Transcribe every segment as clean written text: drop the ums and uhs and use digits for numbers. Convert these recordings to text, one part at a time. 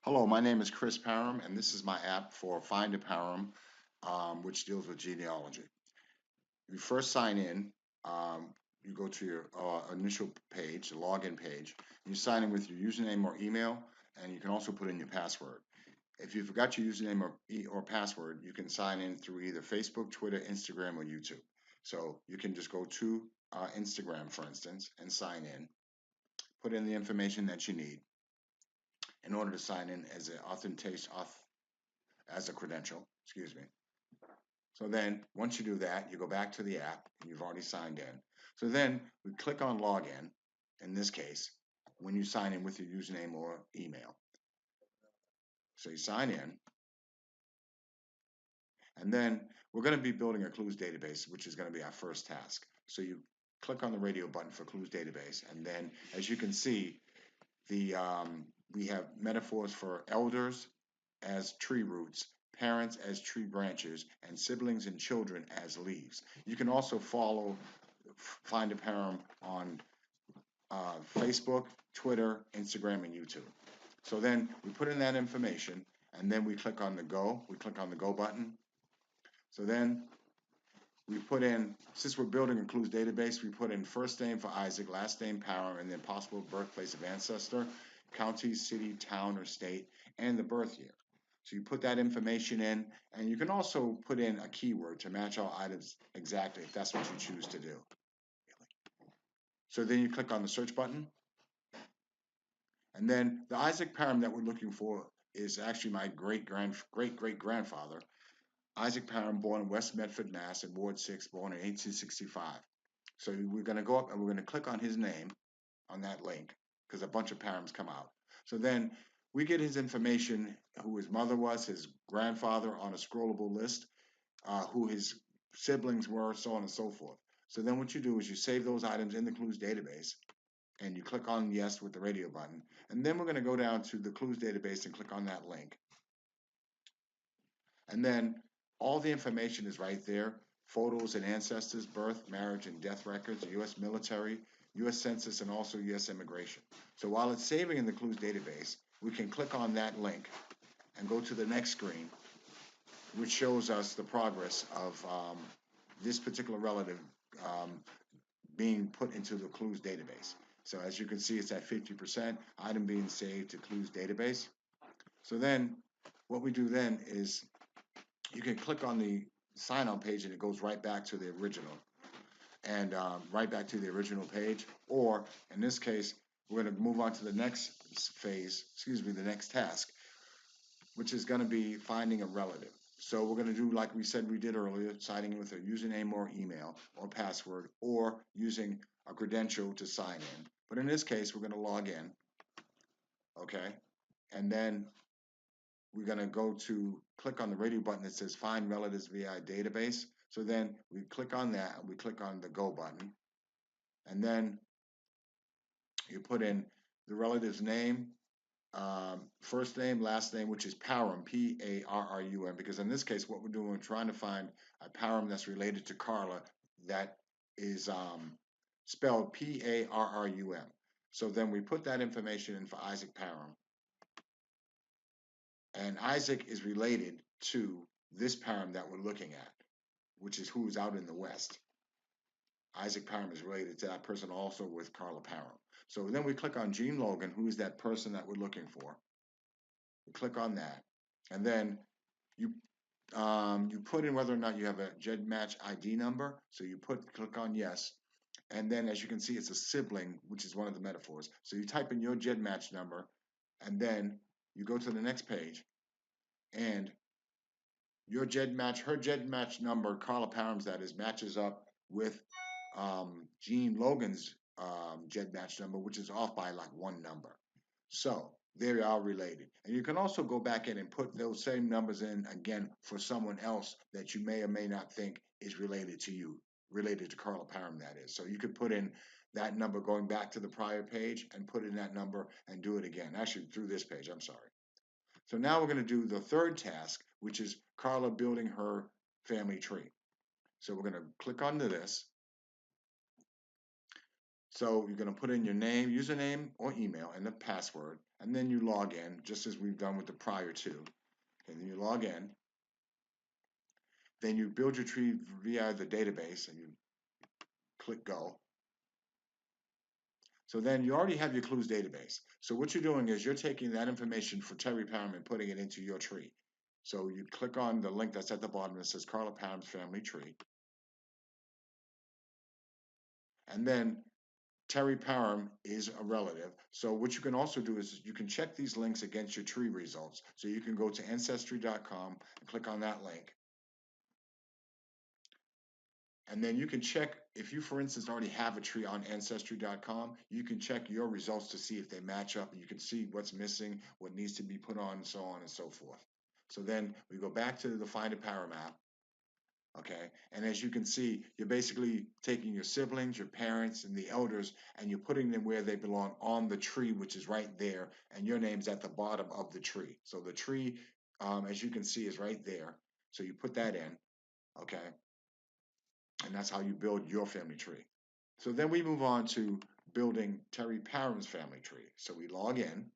Hello, my name is Chris Parham, and this is my app for findaparham, which deals with genealogy. You first sign in. You go to your initial page, the login page. You sign in with your username or email, and you can also put in your password. If you forgot your username or password, you can sign in through either Facebook, Twitter, Instagram, or YouTube. So you can just go to Instagram, for instance, and sign in. Put in the information that you need in order to sign in as an authentication as a credential, excuse me. So then once you do that, you go back to the app and you've already signed in. So then we click on login, in this case, when you sign in with your username or email. So you sign in, and then we're going to be building a clues database, which is going to be our first task. So you click on the radio button for clues database, and then as you can see, the we have metaphors for elders as tree roots, parents as tree branches, and siblings and children as leaves. You can also follow Find a Parent on Facebook, Twitter, Instagram, and YouTube. So then we put in that information, and then we click on the go. We click on the go button. So then we put in, since we're building a clues database, we put in first name for Isaac, last name Parham, and then possible birthplace of ancestor, county, city, town, or state, and the birth year. So you put that information in, and you can also put in a keyword to match all items exactly if that's what you choose to do. So then you click on the search button, and then the Isaac Parham that we're looking for is actually my great great grandfather, Isaac Parham, born in West Medford, Mass, in Ward 6, born in 1865. So we're going to go up and we're going to click on his name on that link because a bunch of Parhams come out. So then we get his information, who his mother was, his grandfather on a scrollable list, who his siblings were, so on and so forth. So then what you do is you save those items in the clues database and you click on yes with the radio button. And then we're going to go down to the clues database and click on that link. And then all the information is right there. Photos and ancestors, birth, marriage, and death records, U.S. military, U.S. Census, and also U.S. immigration. So while it's saving in the clues database, we can click on that link and go to the next screen, which shows us the progress of this particular relative um, being put into the clues database. So as you can see, it's at 50%, item being saved to clues database. So then what we do then is you can click on the sign on page and it goes right back to the original and right back to the original page. Or in this case, we're going to move on to the next phase, excuse me, the next task, which is going to be finding a relative. So we're going to do like we said we did earlier, signing with a username or email or password, or using a credential to sign in. But in this case, we're going to log in, okay? And then we're going to go to click on the radio button that says find relatives via database. So then we click on that, we click on the go button, and then you put in the relative's name, first name, last name, which is Parham, P-A-R-R-U-M, because in this case, what we're doing, we're trying to find a Parham that's related to Carla that is spelled P-A-R-R-U-M. So then we put that information in for Isaac Parham. And Isaac is related to this Parham that we're looking at, which is who's out in the West. Isaac Parham is related to that person also with Carla Parham. So then we click on Gene Logan, who is that person that we're looking for. We click on that, and then you you put in whether or not you have a GEDmatch ID number. So you click on yes, and then as you can see, it's a sibling, which is one of the metaphors. So you type in your GEDmatch number, and then you go to the next page, and your her GEDmatch number, Carla Parham's that is, matches up with Gene Logan's GEDmatch number, which is off by like one number. So they are related. And you can also go back in and put those same numbers in again for someone else that you may or may not think is related to you, related to Carla Parham, that is. So you could put in that number going back to the prior page and put in that number and do it again. Actually, through this page, I'm sorry. So now we're going to do the third task, which is Carla building her family tree. So we're going to click onto this. So you're going to put in your name, username, or email, and the password, and then you log in, just as we've done with the prior two. And then you log in. Then you build your tree via the database, and you click go. So then you already have your clues database. So what you're doing is you're taking that information for Terry Parham and putting it into your tree. So you click on the link that's at the bottom that says Carla Parham's family tree. And then Terry Parham is a relative. So what you can also do is you can check these links against your tree results. So you can go to ancestry.com and click on that link. And then you can check if you, for instance, already have a tree on ancestry.com, you can check your results to see if they match up and you can see what's missing, what needs to be put on, and so on and so forth. So then we go back to the Find a Parham app. Okay, and as you can see, you're basically taking your siblings, your parents, and the elders, and you're putting them where they belong on the tree, which is right there, and your name's at the bottom of the tree. So the tree, as you can see, is right there. So you put that in, okay, and that's how you build your family tree. So then we move on to building Terry Parham's family tree. So we log in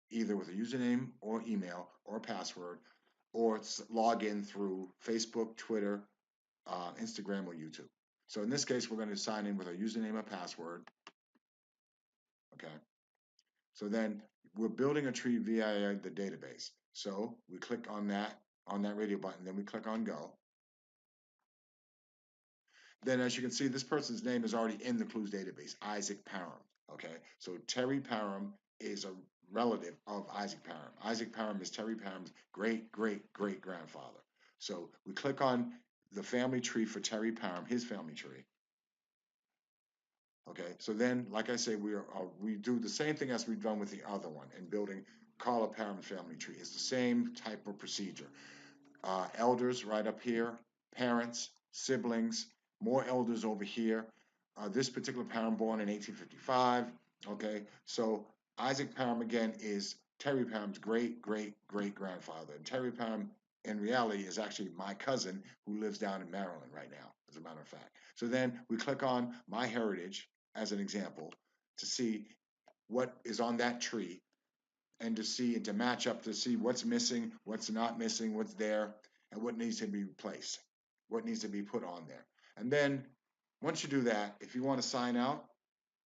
either with a username or email or password, or log in through Facebook, Twitter, Instagram, or YouTube. So in this case, we're going to sign in with our username and password. Okay. So then we're building a tree via the database. So we click on that radio button, then we click on go. Then as you can see, this person's name is already in the clues database, Isaac Parham. Okay, so Terry Parham is a relative of Isaac Parham. Isaac Parham is Terry Parham's great great great grandfather. So we click on the family tree for Terry Parham, his family tree. Okay, so then, like I say, we do the same thing as we've done with the other one in building Carla Parham's family tree. It's the same type of procedure. Elders right up here, parents, siblings, more elders over here. This particular Parham born in 1855. Okay, so Isaac Parham again is Terry Parham's great great great grandfather. And Terry Parham in reality is actually my cousin who lives down in Maryland right now, as a matter of fact. So then we click on My Heritage as an example to see what is on that tree and to see and to match up to see what's missing, what's not missing, what's there, and what needs to be replaced, what needs to be put on there. And then once you do that, if you want to sign out,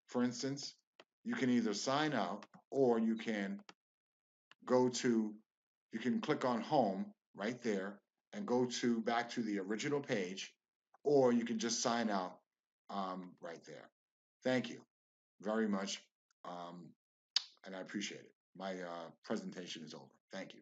for instance, you can either sign out or you can go to, you can click on home right there and go to back to the original page, or you can just sign out right there. Thank you very much, and I appreciate it. My presentation is over. Thank you.